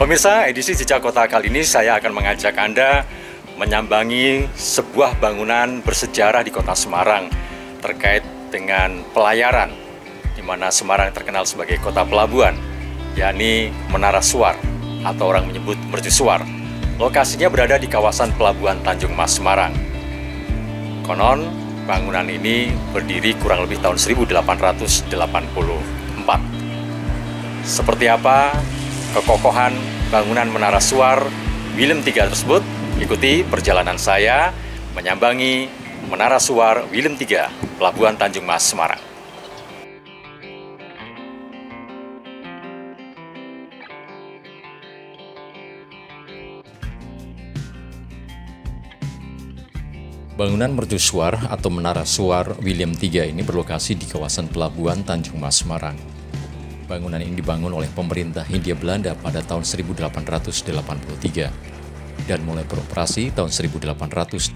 Pemirsa, edisi Jejak Kota kali ini saya akan mengajak Anda menyambangi sebuah bangunan bersejarah di Kota Semarang terkait dengan pelayaran, di mana Semarang terkenal sebagai kota pelabuhan, yakni Menara Suar atau orang menyebut mercusuar. Lokasinya berada di kawasan Pelabuhan Tanjung Mas Semarang. Konon, bangunan ini berdiri kurang lebih tahun 1884. Seperti apa kekokohan bangunan Menara Suar Willem III tersebut? Ikuti perjalanan saya menyambangi Menara Suar Willem III, Pelabuhan Tanjung Mas, Semarang. Bangunan mercusuar atau Menara Suar Willem III ini berlokasi di kawasan Pelabuhan Tanjung Mas, Semarang. Bangunan ini dibangun oleh pemerintah Hindia Belanda pada tahun 1883 dan mulai beroperasi tahun 1884.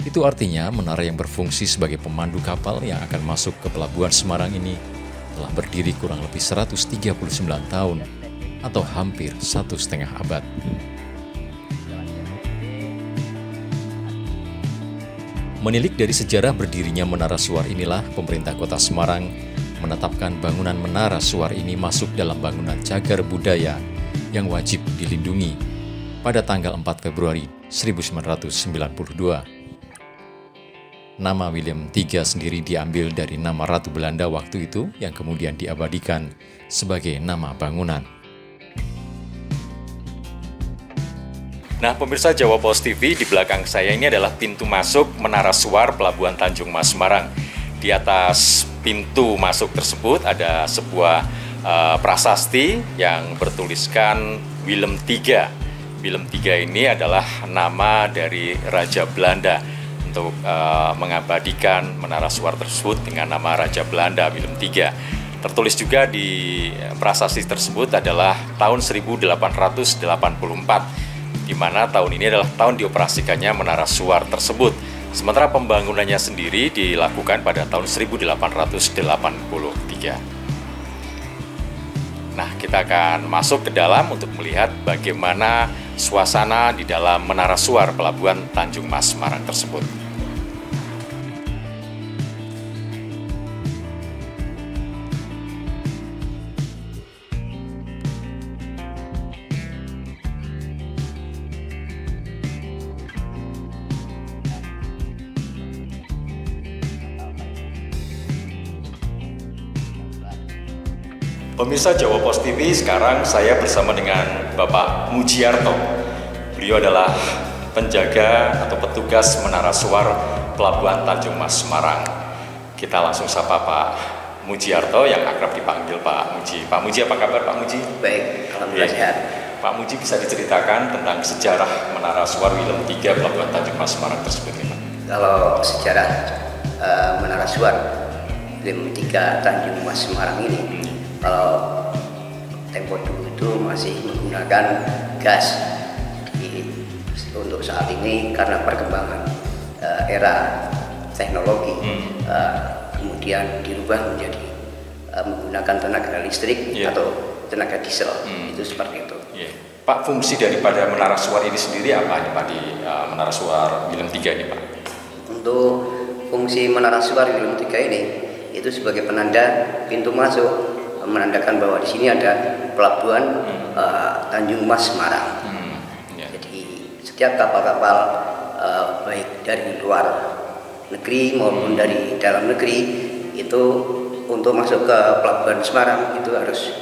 Itu artinya menara yang berfungsi sebagai pemandu kapal yang akan masuk ke Pelabuhan Semarang ini telah berdiri kurang lebih 139 tahun atau hampir 1,5 abad. Menilik dari sejarah berdirinya Menara Suar inilah pemerintah Kota Semarang menetapkan bangunan Menara Suar ini masuk dalam bangunan cagar budaya yang wajib dilindungi pada tanggal 4 Februari 1992. Nama Willem III sendiri diambil dari nama Ratu Belanda waktu itu yang kemudian diabadikan sebagai nama bangunan. Nah, pemirsa Jawa Pos TV, di belakang saya ini adalah pintu masuk Menara Suar Pelabuhan Tanjung Mas Semarang. Di atas pintu masuk tersebut ada sebuah prasasti yang bertuliskan Willem III. Willem III ini adalah nama dari Raja Belanda untuk mengabadikan Menara Suar tersebut dengan nama Raja Belanda Willem III. Tertulis juga di prasasti tersebut adalah tahun 1884, di mana tahun ini adalah tahun dioperasikannya Menara Suar tersebut. Sementara pembangunannya sendiri dilakukan pada tahun 1883. Nah, kita akan masuk ke dalam untuk melihat bagaimana suasana di dalam Menara Suar Pelabuhan Tanjung Mas Semarang tersebut. Pemirsa Jawa Pos TV, sekarang saya bersama dengan Bapak Mujiarto. Beliau adalah penjaga atau petugas Menara Suar Pelabuhan Tanjung Mas Semarang. Kita langsung sapa Pak Mujiarto yang akrab dipanggil Pak Muji. Pak Muji, apa kabar Pak Muji? Baik, alhamdulillah sehat. Pak Muji, bisa diceritakan tentang sejarah Menara Suar Willem III Pelabuhan Tanjung Mas Semarang tersebut ya, Pak? Kalau sejarah Menara Suar Willem III Tanjung Mas Semarang ini, kalau tempo dulu itu masih menggunakan gas. Untuk saat ini karena perkembangan era teknologi, kemudian dirubah menjadi menggunakan tenaga listrik atau tenaga diesel. Itu seperti itu. Pak, fungsi daripada Menara Suar ini sendiri apa nih Pak di Menara Suar Willem III ini Pak? Untuk fungsi Menara Suar Willem III ini itu sebagai penanda pintu masuk, menandakan bahwa di sini ada Pelabuhan Tanjung Mas Semarang. Jadi setiap kapal-kapal baik dari luar negeri maupun dari dalam negeri itu untuk masuk ke Pelabuhan Semarang itu harus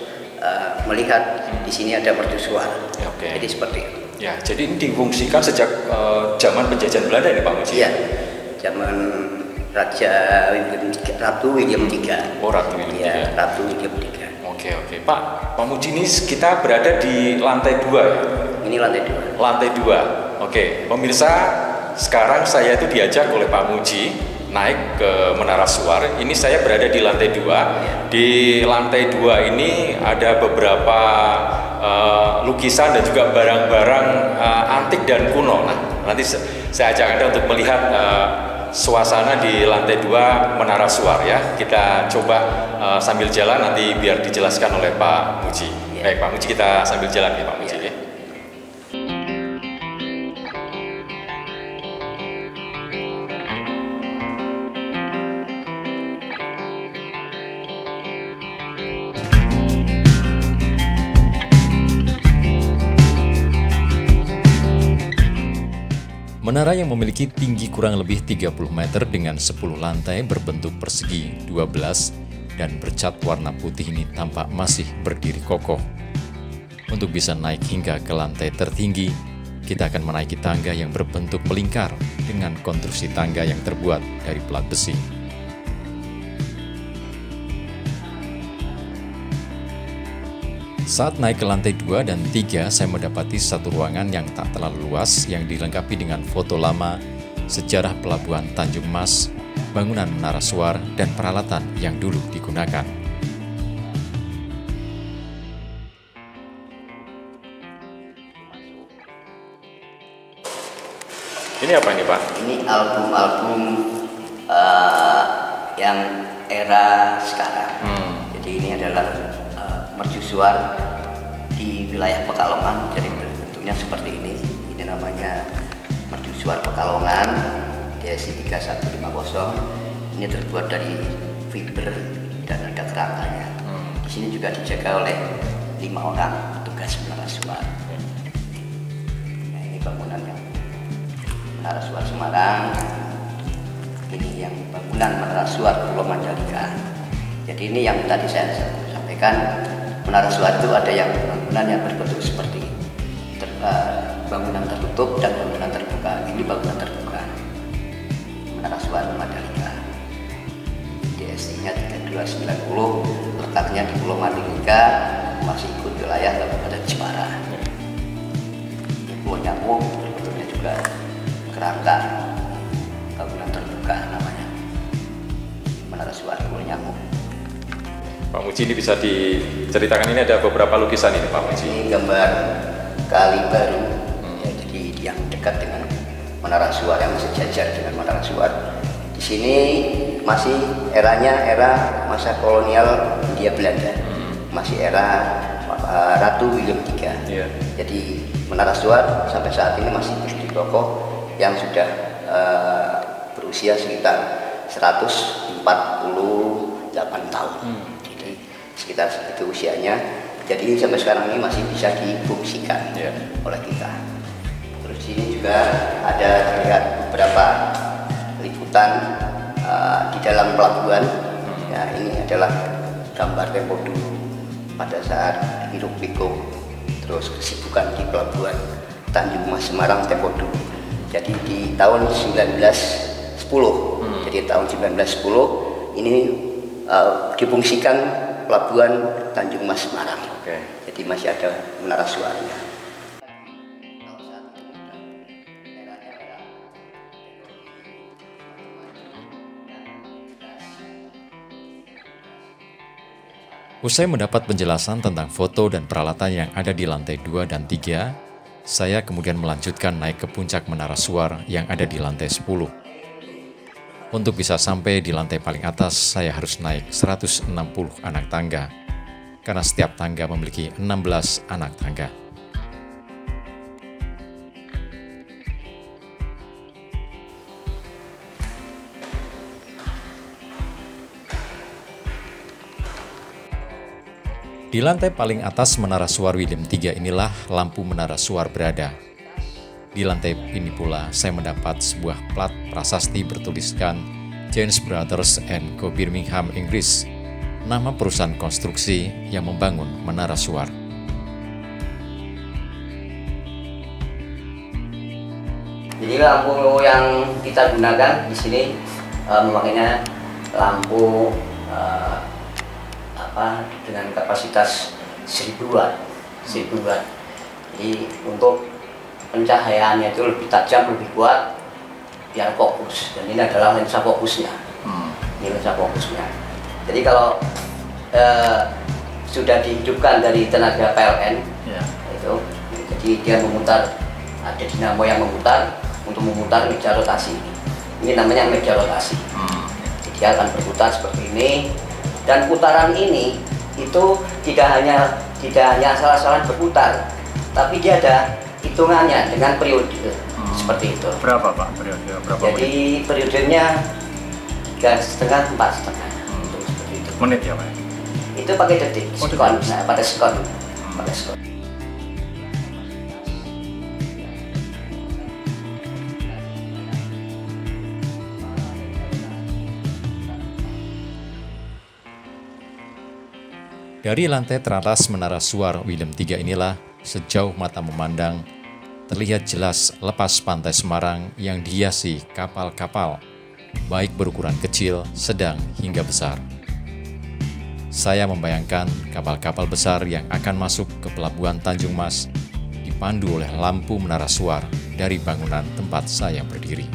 melihat di sini ada mercusuar. Jadi seperti itu. Ya, jadi ini difungsikan sejak zaman penjajahan Belanda ini Pak Muji? Iya, zaman Ratu Willem III. Oh, Ratu Willem III. Ya, Ratu Willem III. Oke. Pak Muji, ini kita berada di lantai 2 ya? Ini lantai 2. Lantai 2. Oke, pemirsa, sekarang saya itu diajak oleh Pak Muji naik ke Menara Suar. Ini saya berada di lantai 2. Di lantai 2 ini ada beberapa lukisan dan juga barang-barang antik dan kuno. Nah, nanti saya ajak Anda untuk melihat suasana di lantai 2 Menara Suar ya. Kita coba sambil jalan nanti biar dijelaskan oleh Pak Muji. Baik, Pak Muji, kita sambil jalan ya, Pak Muji. Ya. Menara yang memiliki tinggi kurang lebih 30 meter dengan 10 lantai berbentuk persegi 12 dan bercat warna putih ini tampak masih berdiri kokoh. Untuk bisa naik hingga ke lantai tertinggi, kita akan menaiki tangga yang berbentuk melingkar dengan konstruksi tangga yang terbuat dari plat besi. Saat naik ke lantai 2 dan 3, saya mendapati satu ruangan yang tak terlalu luas yang dilengkapi dengan foto lama, sejarah pelabuhan Tanjung Mas, bangunan menara suar, dan peralatan yang dulu digunakan. Ini apa ini, Pak? Ini album-album yang era sekarang. Jadi ini adalah mercusuar di wilayah Pekalongan, jadi bentuknya seperti ini. Ini namanya mercusuar Pekalongan DSI 3150. Ini terbuat dari fiber dan ada kerangkanya. Di sini juga dijaga oleh 5 orang petugas menara suar. Nah, ini bangunannya menara suar Semarang. Ini yang bangunan menara suar Pulau Mandalika. Jadi ini yang tadi saya sampaikan. Menara suar itu ada yang bangunan yang berbentuk seperti bangunan tertutup dan bangunan terbuka. Ini bangunan terbuka. Menara suar Mandalika. DSI-nya 3290, letaknya di Pulau Mandalika, masih ikut wilayah Kabupaten Jepara. Pulau Nyamuk berbentuknya juga kerangka, bangunan terbuka namanya. Menara suar Pulau Nyamuk. Pak Muji, ini bisa diceritakan, ini ada beberapa lukisan ini, Pak Muji. Ini gambar kali baru, ya, jadi yang dekat dengan menara suar, yang sejajar dengan menara suar. Di sini masih eranya era masa kolonial Hindia Belanda, masih era Ratu William III. Yeah. Jadi menara suar sampai saat ini masih berdiri kokoh, yang sudah berusia sekitar 148 tahun. Sekitar segitu usianya, jadi sampai sekarang ini masih bisa difungsikan oleh kita. Terus ini juga ada terlihat beberapa liputan di dalam pelabuhan. Ya, ini adalah gambar tempo dulu pada saat hiruk pikuk, terus kesibukan di pelabuhan Tanjung Mas Semarang tempo dulu. Jadi di tahun 1910, jadi tahun 1910 ini difungsikan pelabuhan Tanjung Mas Semarang. Jadi masih ada menara suarnya. Usai mendapat penjelasan tentang foto dan peralatan yang ada di lantai 2 dan 3, saya kemudian melanjutkan naik ke puncak menara suar yang ada di lantai 10. Untuk bisa sampai di lantai paling atas, saya harus naik 160 anak tangga, karena setiap tangga memiliki 16 anak tangga. Di lantai paling atas menara suar William III inilah lampu menara suar berada. Di lantai ini pula saya mendapat sebuah plat prasasti bertuliskan James Brothers and Co Birmingham, Inggris, nama perusahaan konstruksi yang membangun menara suar. Jadi lampu yang kita gunakan di sini memakainya lampu dengan kapasitas 1000 watt. Jadi untuk pencahayaannya itu lebih tajam, lebih kuat, biar fokus. Dan ini adalah lensa fokusnya. Ini lensa fokusnya. Jadi kalau sudah dihidupkan dari tenaga PLN, itu, jadi dia memutar, ada dinamo yang memutar untuk memutar meja rotasi. Ini namanya meja rotasi. Jadi dia akan berputar seperti ini. Dan putaran ini itu tidak hanya tidak hanya asal-asalan berputar, tapi dia ada hitungannya dengan periode seperti itu. Berapa Pak periode? Berapa Jadi periodenya 3,5, 4,5. Seperti itu. menit ya Pak? Itu pakai detik, Oh, sekon, detik. nah, pada sekon, pada sekon. Dari lantai teratas Menara Suar Willem III inilah, sejauh mata memandang, terlihat jelas lepas pantai Semarang yang dihiasi kapal-kapal, baik berukuran kecil, sedang, hingga besar. Saya membayangkan kapal-kapal besar yang akan masuk ke pelabuhan Tanjung Mas dipandu oleh lampu Menara Suar dari bangunan tempat saya berdiri.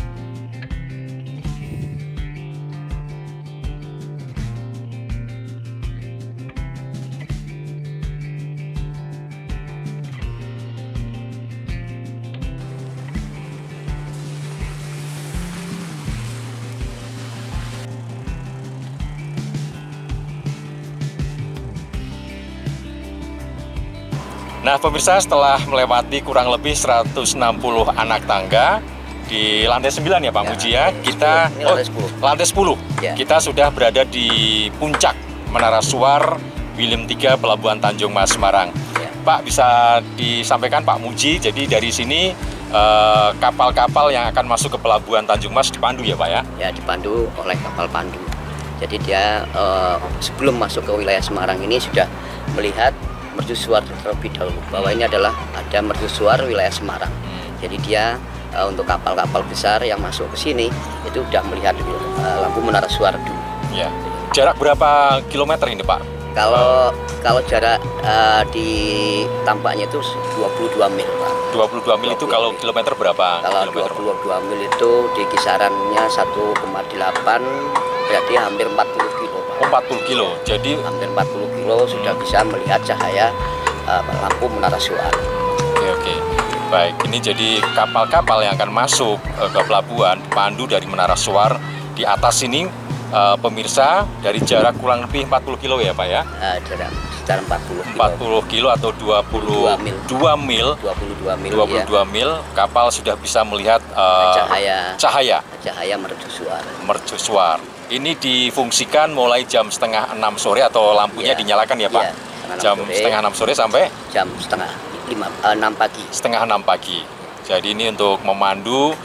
Nah pemirsa, setelah melewati kurang lebih 160 anak tangga di lantai 9 ya Pak Ya, Muji ya, lantai kita 10. Ini lantai 10. lantai 10. Ya. Kita sudah berada di puncak Menara Suar Willem III Pelabuhan Tanjung Mas Semarang. Ya. Pak, bisa disampaikan Pak Muji, jadi dari sini kapal-kapal yang akan masuk ke Pelabuhan Tanjung Mas dipandu ya Pak ya? Ya, dipandu oleh kapal pandu. Jadi dia sebelum masuk ke wilayah Semarang ini sudah melihat mercusuar terlebih dahulu bahwa ini adalah ada mercusuar wilayah Semarang. Jadi dia untuk kapal-kapal besar yang masuk ke sini itu sudah melihat lampu Menara Suar dulu. Ya. Jarak berapa kilometer ini Pak? Kalau jarak di tampaknya itu 22 mil, Pak. 22 mil itu kalau kilometer berapa? Kalau Kilometer? 22 mil itu di kisarannya 1,8, berarti hampir 40 kilo, Pak. Oh, 40 kilo. Jadi Hampir 40 kilo sudah bisa melihat cahaya lampu Menara Suar. oke. Baik, ini jadi kapal-kapal yang akan masuk ke pelabuhan dipandu dari Menara Suar. Di atas ini pemirsa dari jarak kurang lebih 40 kilo ya Pak ya? Jarak sekitar 40 kilo. 40 kilo atau 22 mil. 22 mil. 22 Ya. mil kapal sudah bisa melihat cahaya mercusuar. mercusuar. Ini difungsikan mulai jam setengah 6 sore atau lampunya Ya. dinyalakan ya Pak? Ya, Jam setengah 6 sore sampai jam setengah 6 pagi. setengah 6 pagi. Jadi ini untuk memandu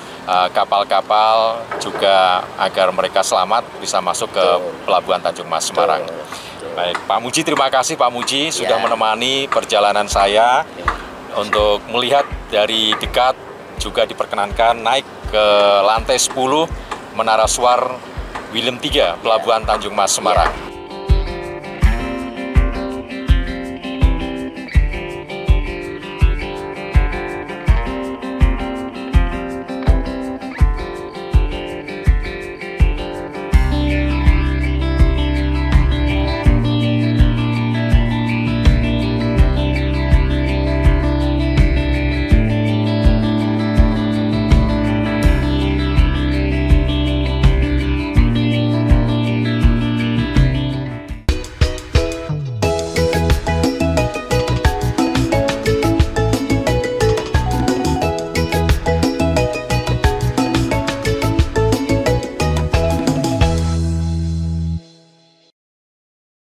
kapal-kapal juga agar mereka selamat bisa masuk ke Pelabuhan Tanjung Mas Semarang. Betul. Baik, Pak Muji, terima kasih Pak Muji sudah Ya. menemani perjalanan saya untuk melihat dari dekat, juga diperkenankan naik ke lantai 10 Menara Suar Willem III Pelabuhan Tanjung Mas Semarang.